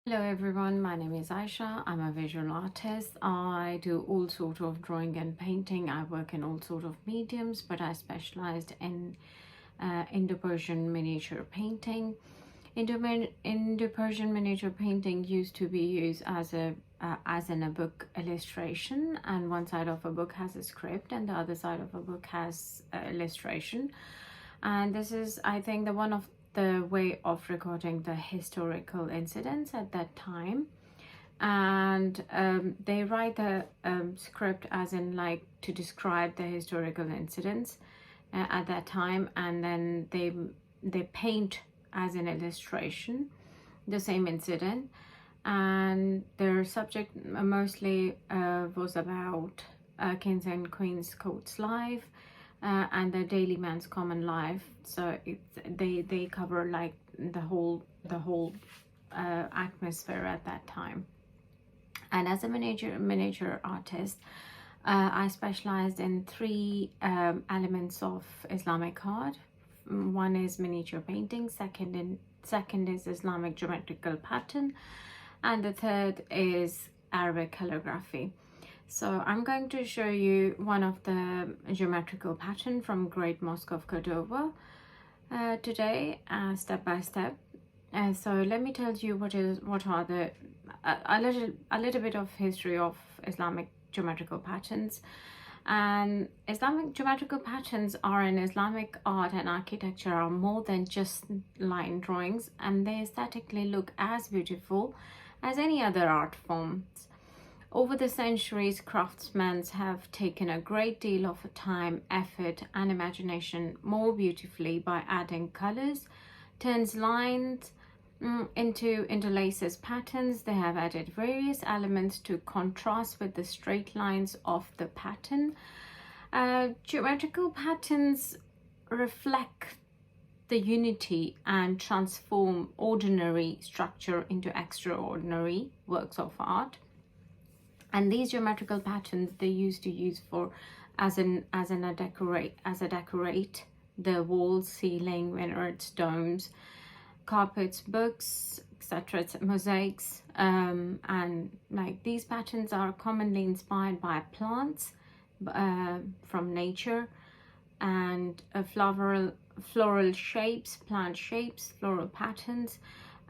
Hello everyone, my name is Aisha. I'm a visual artist. I do all sort of drawing and painting. I work in all sort of mediums, but I specialized in Indo-Persian miniature painting. Indo-Persian miniature painting used to be used as in a book illustration, and one side of a book has a script and the other side of a book has illustration. And this is, I think, the one of the way of recording the historical incidents at that time. And they write the script as in like to describe the historical incidents at that time, and then they paint as an illustration the same incident, and their subject mostly was about kings and queens court's life and the daily man's common life. So they cover like the whole atmosphere at that time. And as a miniature artist, I specialized in three elements of Islamic art. One is miniature painting, second is Islamic geometrical pattern, and the third is Arabic calligraphy. So I'm going to show you one of the geometrical pattern from Great Mosque of Cordoba today, step by step. So let me tell you what are the a little bit of history of Islamic geometrical patterns. And Islamic geometrical patterns are in Islamic art and architecture are more than just line drawings, and they aesthetically look as beautiful as any other art forms. Over the centuries, craftsmen have taken a great deal of time, effort, and imagination more beautifully by adding colors, turns lines into interlaces patterns. They have added various elements to contrast with the straight lines of the pattern. Geometrical patterns reflect the unity and transform ordinary structure into extraordinary works of art. And these geometrical patterns they used to use for as a decorate the walls, ceiling, minarets, domes, carpets, books, etc., mosaics, and like these patterns are commonly inspired by plants from nature, and floral shapes, plant shapes, floral patterns,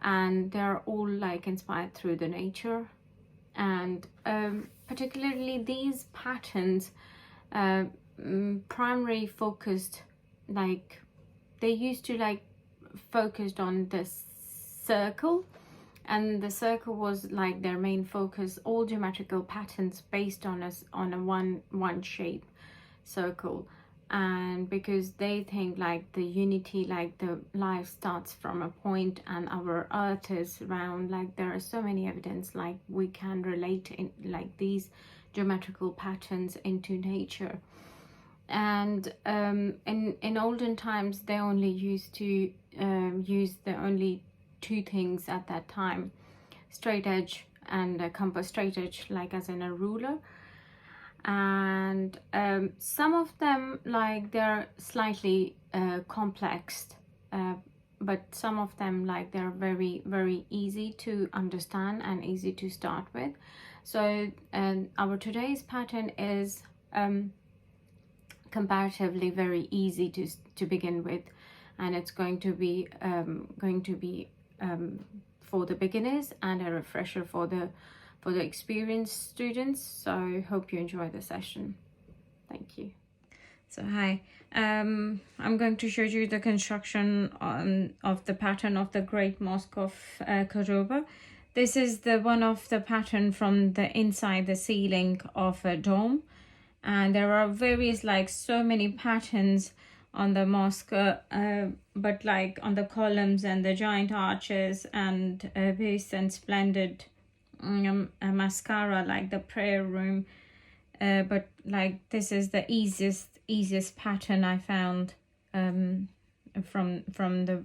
and they're all like inspired through the nature. And particularly these patterns primarily focused, like they used to like focused on the circle, and the circle was like their main focus. All geometrical patterns based on a one shape circle, and because they think like the unity, like the life starts from a point and our earth is round, like there are so many evidence like we can relate in like these geometrical patterns into nature. And in olden times they only used to use the only two things at that time: straight edge and a compass. Straight edge like as in a ruler, and some of them like they're slightly complex, but some of them like they're very easy to understand and easy to start with. So our today's pattern is comparatively very easy to begin with, and it's going to be for the beginners and a refresher for the experienced students. So hope you enjoy the session. Thank you. So hi, I'm going to show you the construction of the pattern of the Great Mosque of Cordoba. This is the one of the pattern from the inside the ceiling of a dome, and there are various like so many patterns on the mosque, but like on the columns and the giant arches and base and splendid a mascara like the prayer room, but like this is the easiest pattern I found from the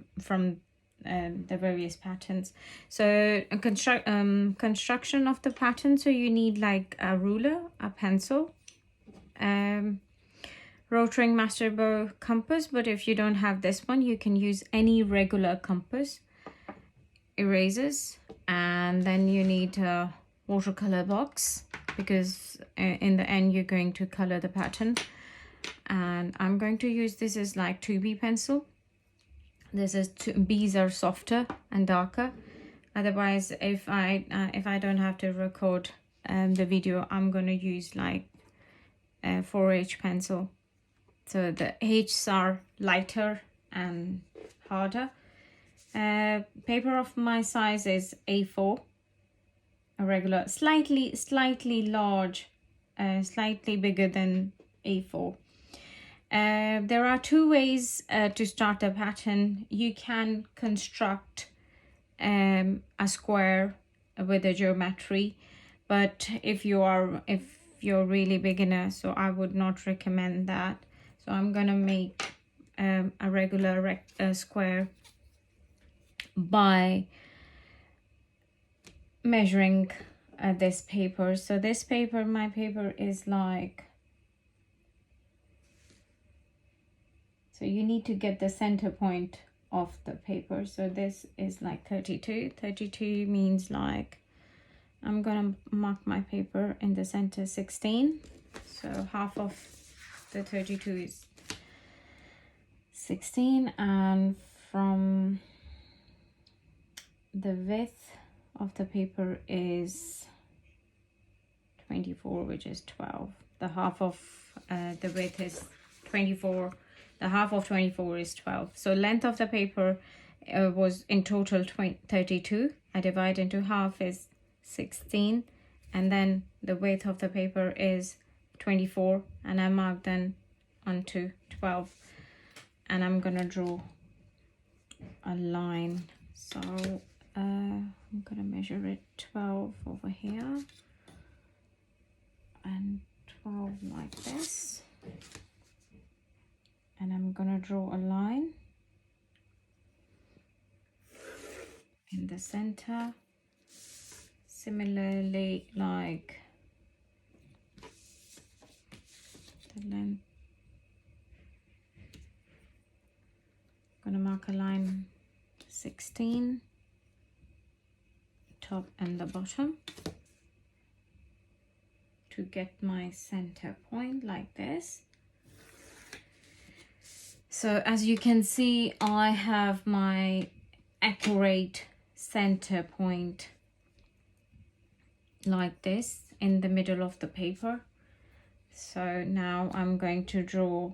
various patterns. So construction of the pattern, so you need like a ruler, a pencil, rotating master bow compass, but if you don't have this one you can use any regular compass, erasers, and then you need a watercolor box, because in the end you're going to color the pattern. And I'm going to use this as like 2B pencil. This is B's are softer and darker. Otherwise, if I don't have to record the video, I'm going to use like 4H pencil. So the H's are lighter and harder. Paper of my size is A4, a regular, slightly large, slightly bigger than A4. There are two ways to start a pattern. You can construct a square with a geometry, but if you're really beginner, so I would not recommend that. So I'm gonna make a regular square by measuring this paper. So this paper, my paper is like, so you need to get the center point of the paper. So this is like 32. 32 means like, I'm gonna mark my paper in the center 16. So half of the 32 is 16, and from the width of the paper is 24, which is 12. The half of the width is 24. The half of 24 is 12. So length of the paper was in total 32. I divide into half is 16, and then the width of the paper is 24, and I mark then onto 12, and I'm gonna draw a line. So I'm gonna measure it 12 over here and 12 like this, and I'm gonna draw a line in the center. Similarly, like the length, I'm gonna mark a line 16, top and the bottom, to get my center point like this. So as you can see, I have my accurate center point like this in the middle of the paper. So now I'm going to draw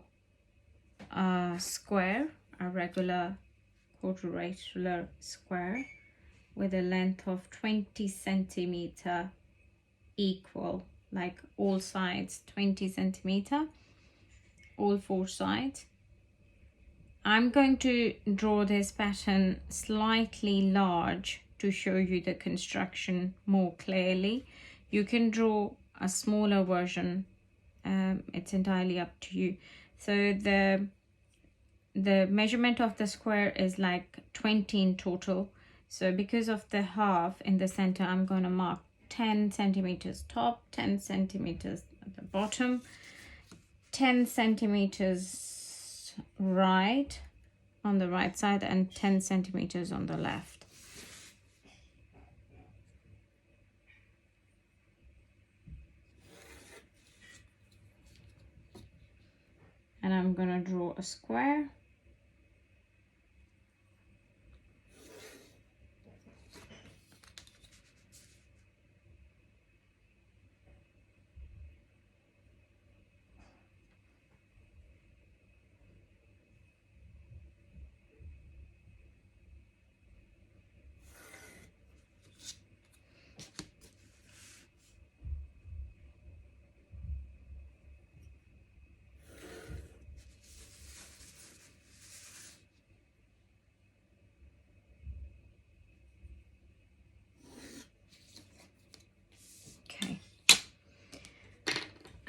a square, a regular quadrilateral square with a length of 20 centimeter, equal, like all sides 20 centimeter, all four sides. I'm going to draw this pattern slightly large to show you the construction more clearly. You can draw a smaller version, it's entirely up to you. So the measurement of the square is like 20 in total. So because of the half in the center, I'm going to mark 10 centimeters top, 10 centimeters at the bottom, 10 centimeters right on the right side, and 10 centimeters on the left. And I'm going to draw a square.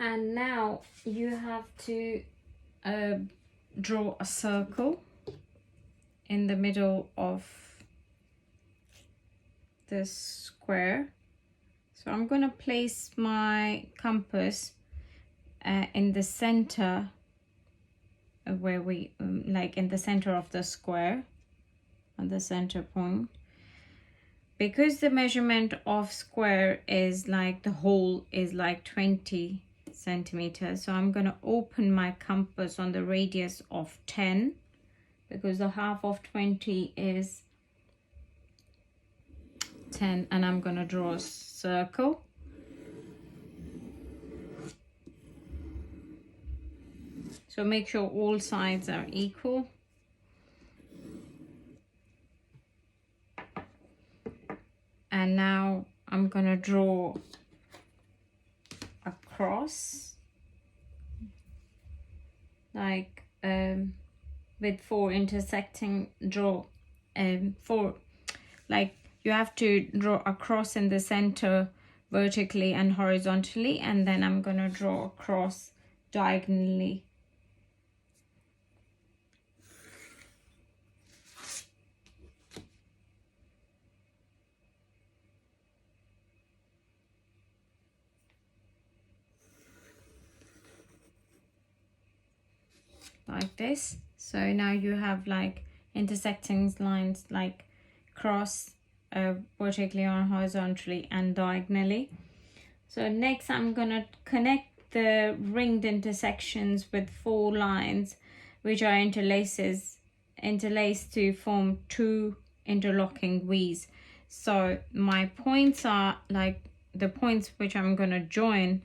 And now you have to draw a circle in the middle of this square. So I'm going to place my compass in the center of where we, like in the center of the square, on the center point. because the measurement of square is like the hole is like 20 centimeters, so I'm going to open my compass on the radius of 10, because the half of 20 is 10, and I'm going to draw a circle. So make sure all sides are equal. And now I'm going to draw a cross, like with 4 intersecting, draw 4, like you have to draw a cross in the center vertically and horizontally, and then I'm going to draw a cross diagonally. Like this. So now you have like intersecting lines, like cross vertically or horizontally and diagonally. So next I'm gonna connect the ringed intersections with 4 lines which are interlaced to form 2 interlocking wheels. So my points are like the points which I'm gonna join.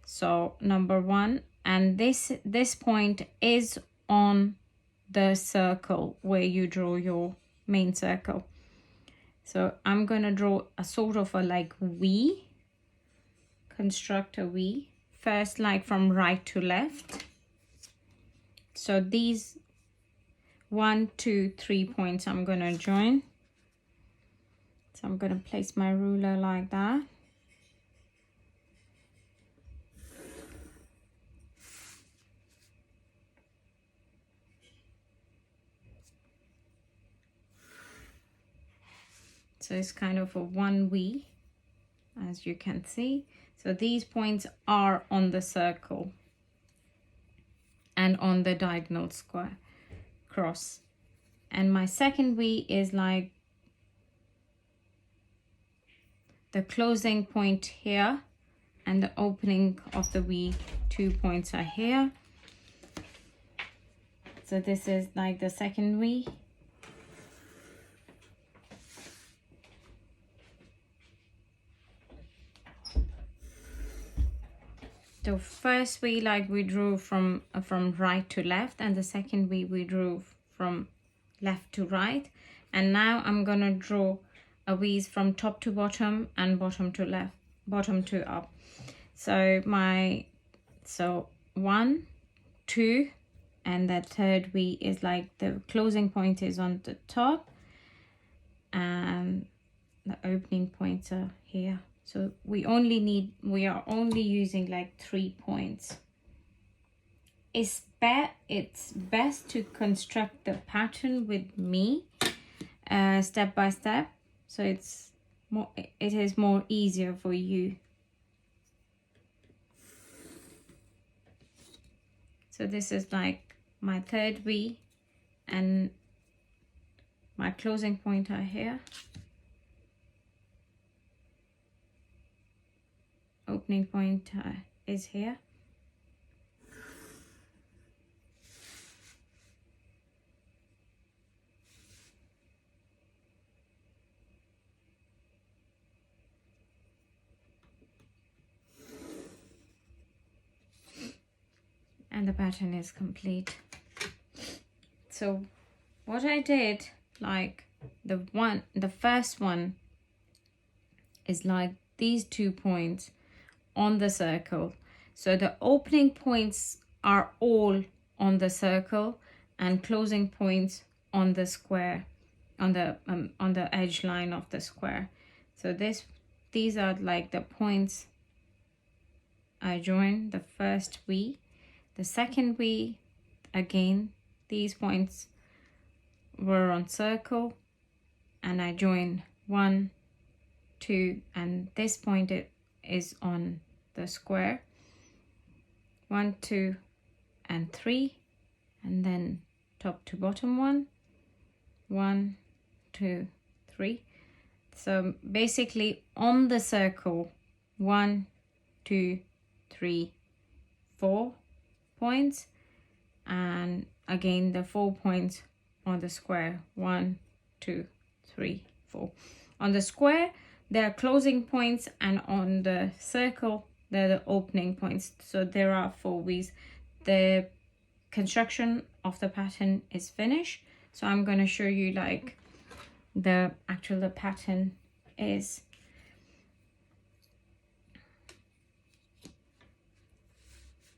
So number 1, and this point is on the circle where you draw your main circle. So I'm going to draw a sort of a like V, construct a V first, like from right to left. So these 1, 2, 3 points I'm going to join. So I'm going to place my ruler like that. So it's kind of a 1V, as you can see. So these points are on the circle and on the diagonal square cross. And my second V is like the closing point here, and the opening of the V, 2 points are here. So this is like the second V. So first we drew from right to left, and the second we drew from left to right. And now I'm gonna draw a V's from top to bottom and bottom to left, bottom to up. So 1, 2, and the third V is like the closing point is on the top and the opening points are here. So we are only using like 3 points. It's best to construct the pattern with me step by step, so it is more easier for you. So this is like my third V, and my closing point are here. Opening point is here. And the pattern is complete. So what I did, like the first one is like these 2 points on the circle. So the opening points are all on the circle and closing points on the square, on the edge line of the square. So these are like the points I joined. The first V, the second V, again these points were on circle, and I joined 1, 2, and this point is on the square. 1, 2, and 3, and then top to bottom 1, 1, 2, 3, So basically on the circle, 1, 2, 3, 4 points, and again the 4 points on the square, 1, 2, 3, 4. On the square there are closing points, and on the circle there are the opening points. So there are 4 V's. The construction of the pattern is finished, so I'm going to show you like the pattern is.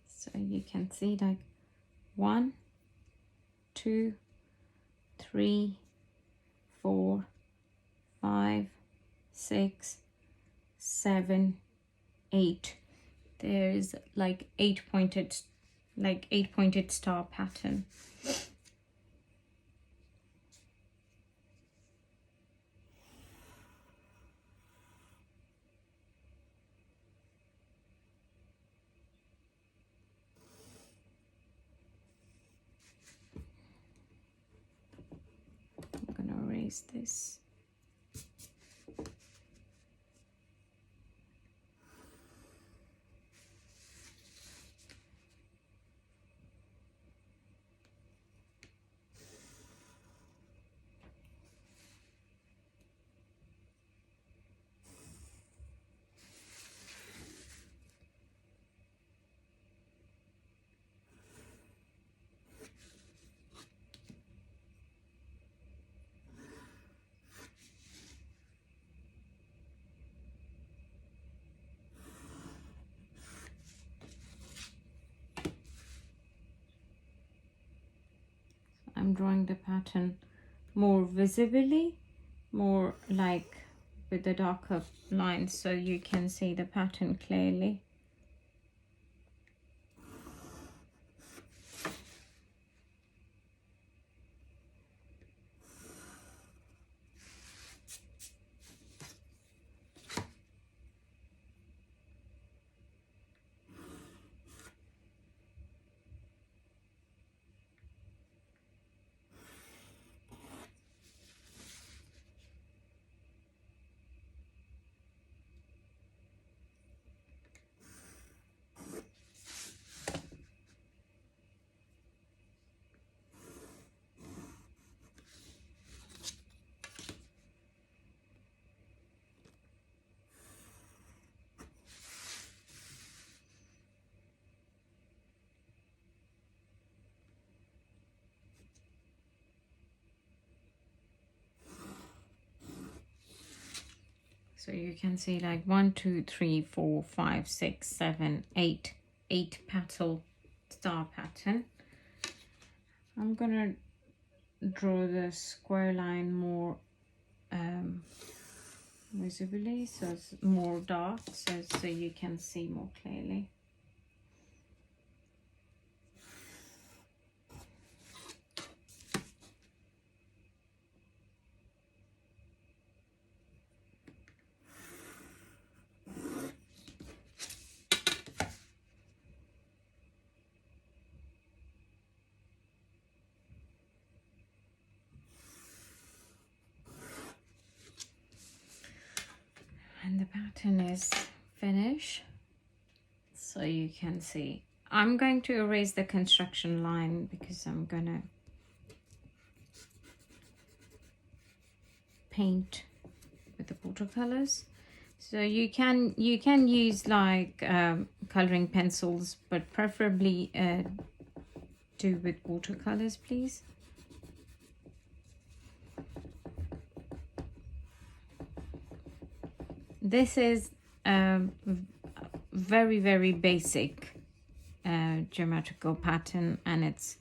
So you can see like 1, 2, 3, 4, 5, 6, 7, 8. There is like 8 pointed star pattern. I'm gonna erase this. I'm drawing the pattern more visibly, more like with the darker lines, so you can see the pattern clearly. So you can see like 1, 2, 3, 4, 5, 6, 7, 8, 8 petal star pattern. I'm gonna draw the square line more visibly, so it's more dark, so you can see more clearly. And the pattern is finished, so you can see. I'm going to erase the construction line because I'm gonna paint with the watercolors. So you can use like coloring pencils, but preferably do with watercolors, please. This is very, very basic geometrical pattern, and it's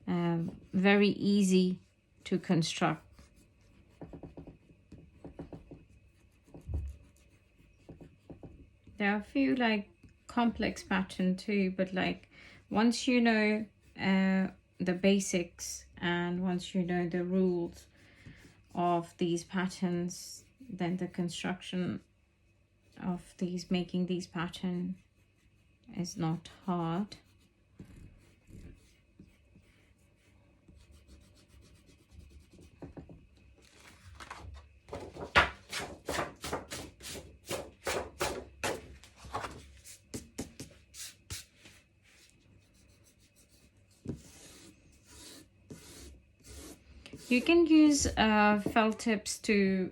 very easy to construct. There are a few like complex pattern too, but like once you know the basics, and once you know the rules of these patterns, then the construction of making these pattern is not hard. You can use felt tips to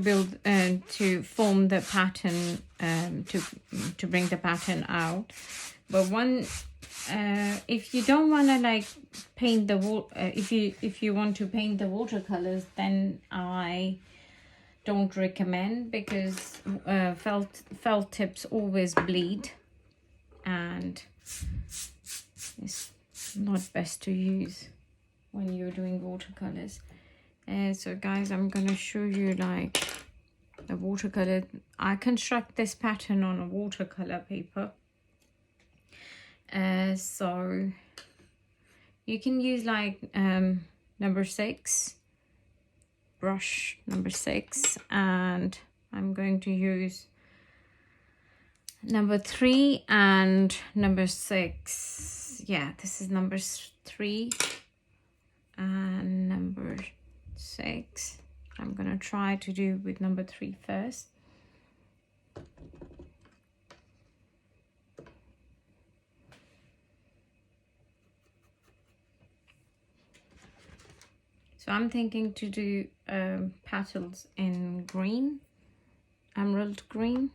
build to form the pattern, to bring the pattern out. But if you don't want to like paint the if you want to paint the watercolors, then I don't recommend, because felt tips always bleed and it's not best to use when you're doing watercolors. So guys, I'm gonna show you like the watercolor. I construct this pattern on a watercolor paper. So you can use like number 6, brush number 6, and I'm going to use number 3 and number 6. Yeah, this is number 3 and number 6. I'm gonna try to do with number 3 first. So I'm thinking to do petals in green, emerald green.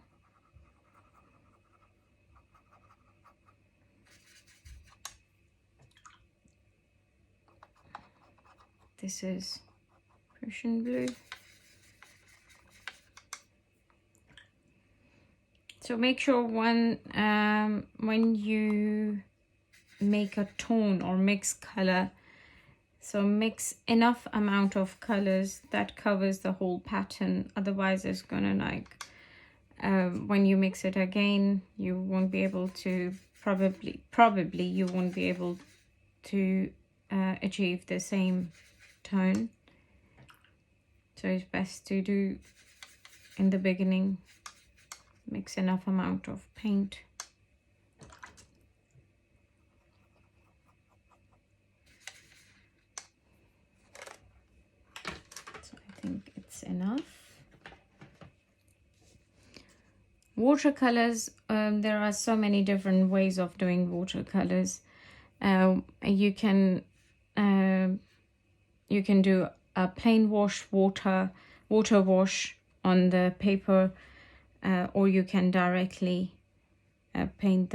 This is Prussian blue. So make sure when you make a tone or mix color, so mix enough amount of colors that covers the whole pattern. Otherwise it's gonna like when you mix it again, you won't be able to probably you won't be able to achieve the same tone. So it's best to do in the beginning, mix enough amount of paint. So I think it's enough. Watercolors, there are so many different ways of doing watercolors. You can do a plain wash, water wash on the paper, or you can directly paint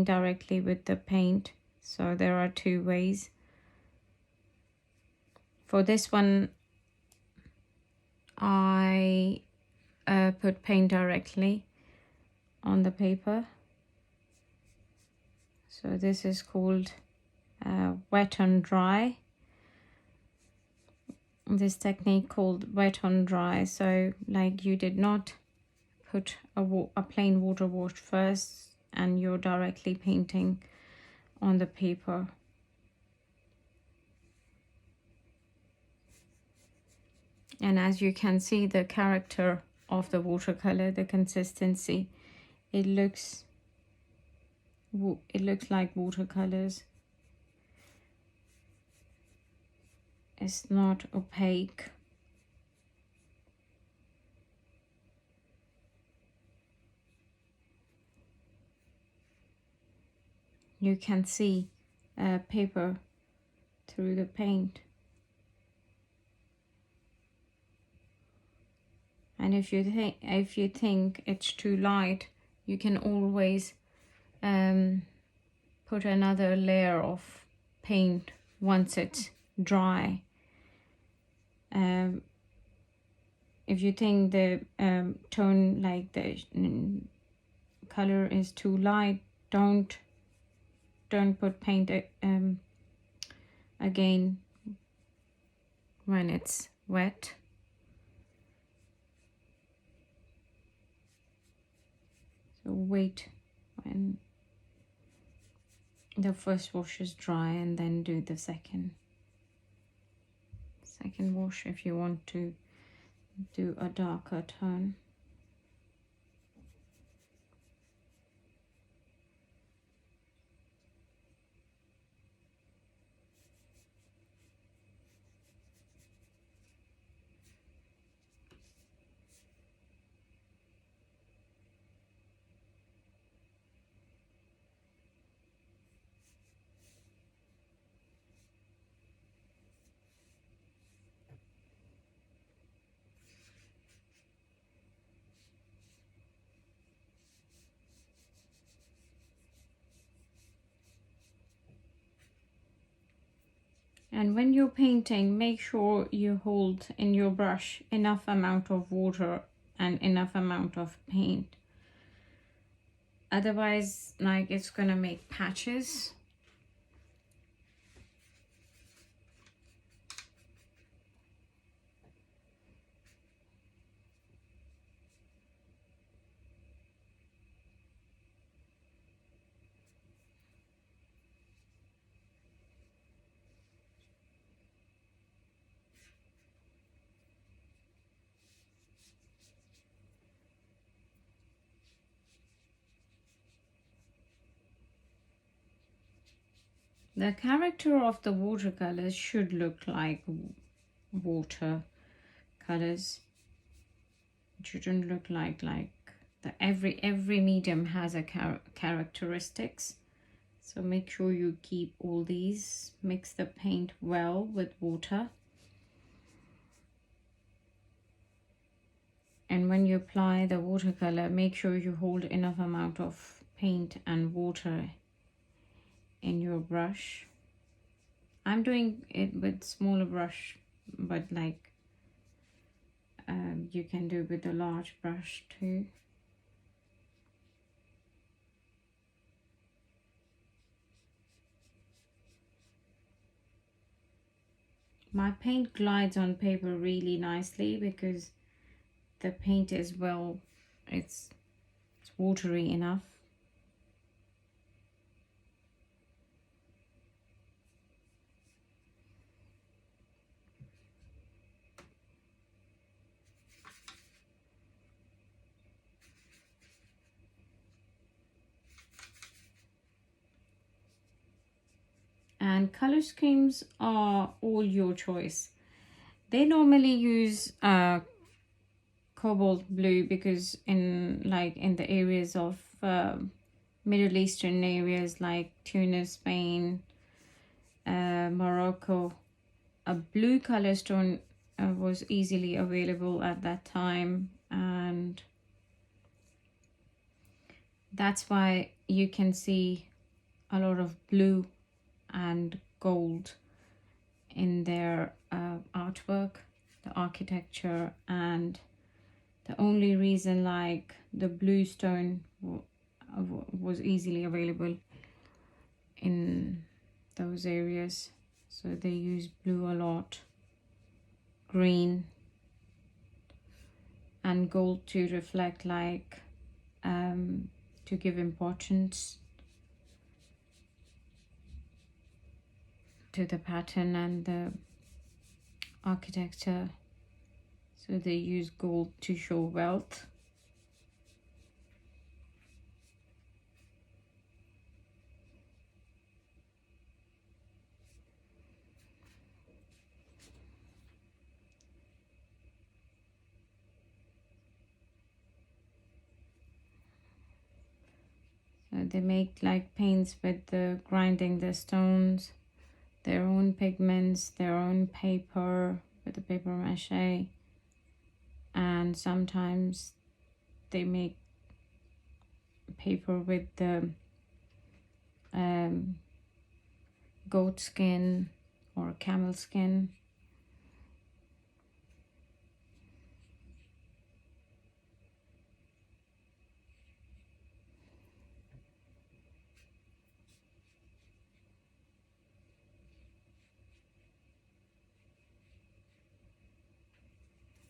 directly with the paint. So there are 2 ways. For this one, I put paint directly on the paper. So this is called wet on dry. This technique called wet on dry. So like you did not put a plain water wash first and you're directly painting on the paper. And as you can see, the character of the watercolor, the consistency, it looks like watercolors. It's not opaque. You can see paper through the paint. And if you think it's too light, you can always put another layer of paint once it's dry. If you think the tone, like the color is too light, don't put paint again when it's wet. So wait when the first wash is dry and then do the second wash if you want to do a darker tone. And when you're painting, make sure you hold in your brush enough amount of water and enough amount of paint. Otherwise, like, it's gonna make patches. The character of the watercolors should look like water colors. It shouldn't look like the every medium has a characteristics. So make sure you keep all these. Mix the paint well with water. And when you apply the watercolor, make sure you hold enough amount of paint and water in your brush. I'm doing it with smaller brush, but like you can do with a large brush too. My paint glides on paper really nicely because the paint is it's watery enough. And color schemes are all your choice. They normally use cobalt blue because in the areas of Middle Eastern areas like Tunis, Spain, Morocco, a blue color stone was easily available at that time, and that's why you can see a lot of blue and gold in their artwork, the architecture. And the only reason like the blue stone was easily available in those areas, so they use blue a lot, green and gold to reflect to give importance to the pattern and the architecture. So they use gold to show wealth. So they make like paints with grinding the stones, their own pigments, their own paper with the paper mache, and sometimes they make paper with the goat skin or camel skin.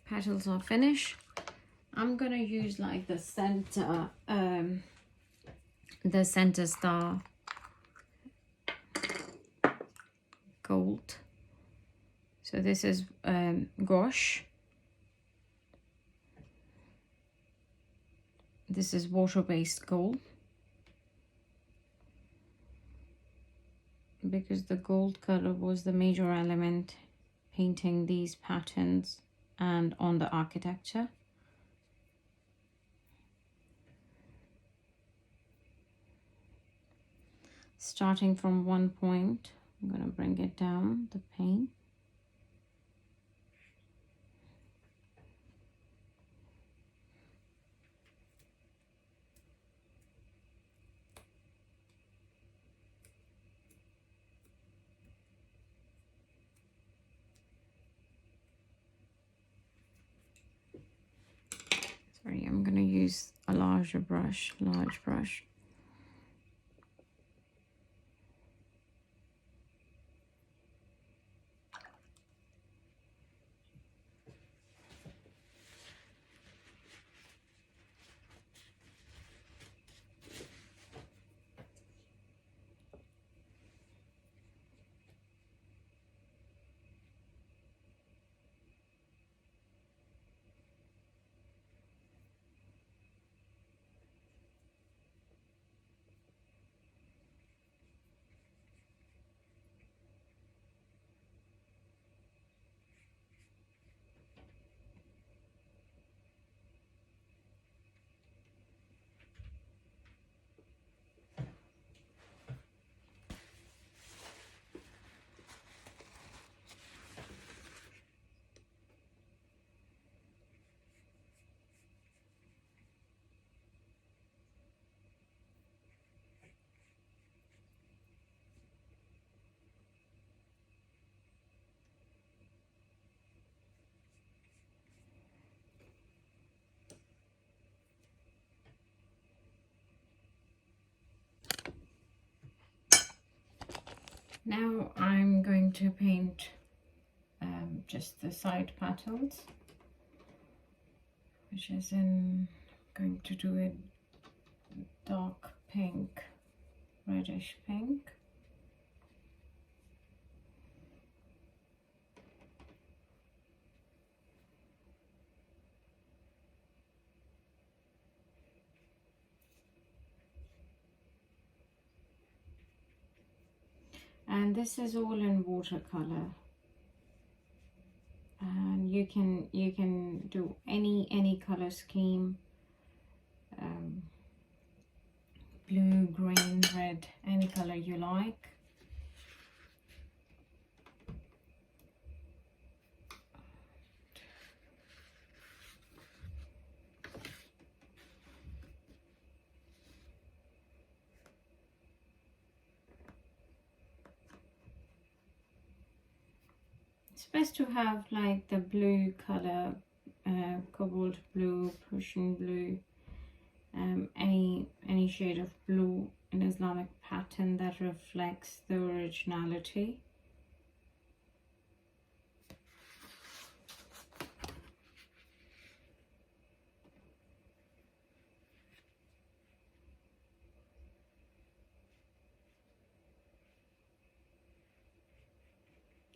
Petals are finished. I'm gonna use like the center star gold. So this is gouache. This is water-based gold, because the gold color was the major element painting these patterns and on the architecture. Starting from one point, I'm going to bring it down, the paint. use a large brush. Now I'm going to paint just the side petals, which is going to do a dark pink, reddish pink. And this is all in watercolor, and you can do any color scheme, blue, green, red, any color you like. It's best to have like the blue color, cobalt blue, Prussian blue, any shade of blue in Islamic pattern that reflects the originality.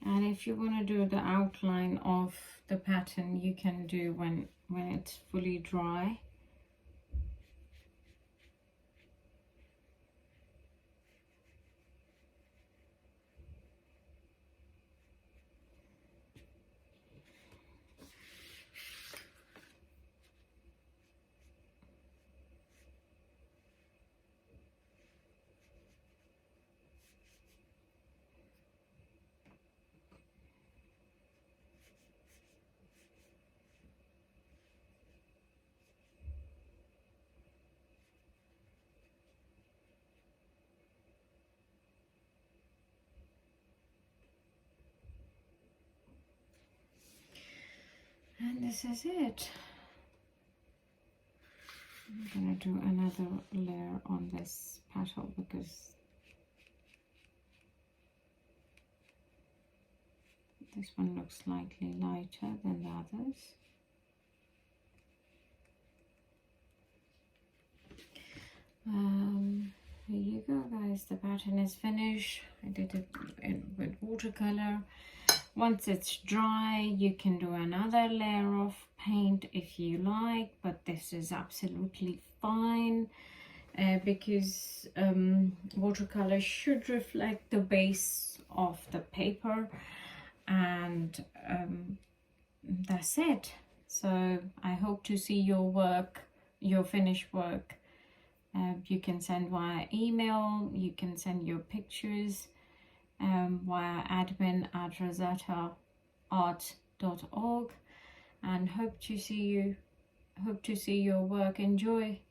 And if you want to do the outline of the pattern, you can do when it's fully dry. And this is it. I'm gonna do another layer on this petal because this one looks slightly lighter than the others. Here you go, guys. The pattern is finished. I did it with watercolor. Once it's dry, you can do another layer of paint if you like, but this is absolutely fine because watercolor should reflect the base of the paper, and that's it. So I hope to see your work, your finished work. You can send via email, you can send your pictures via admin@rosettaart.org, and hope to see your work. Enjoy.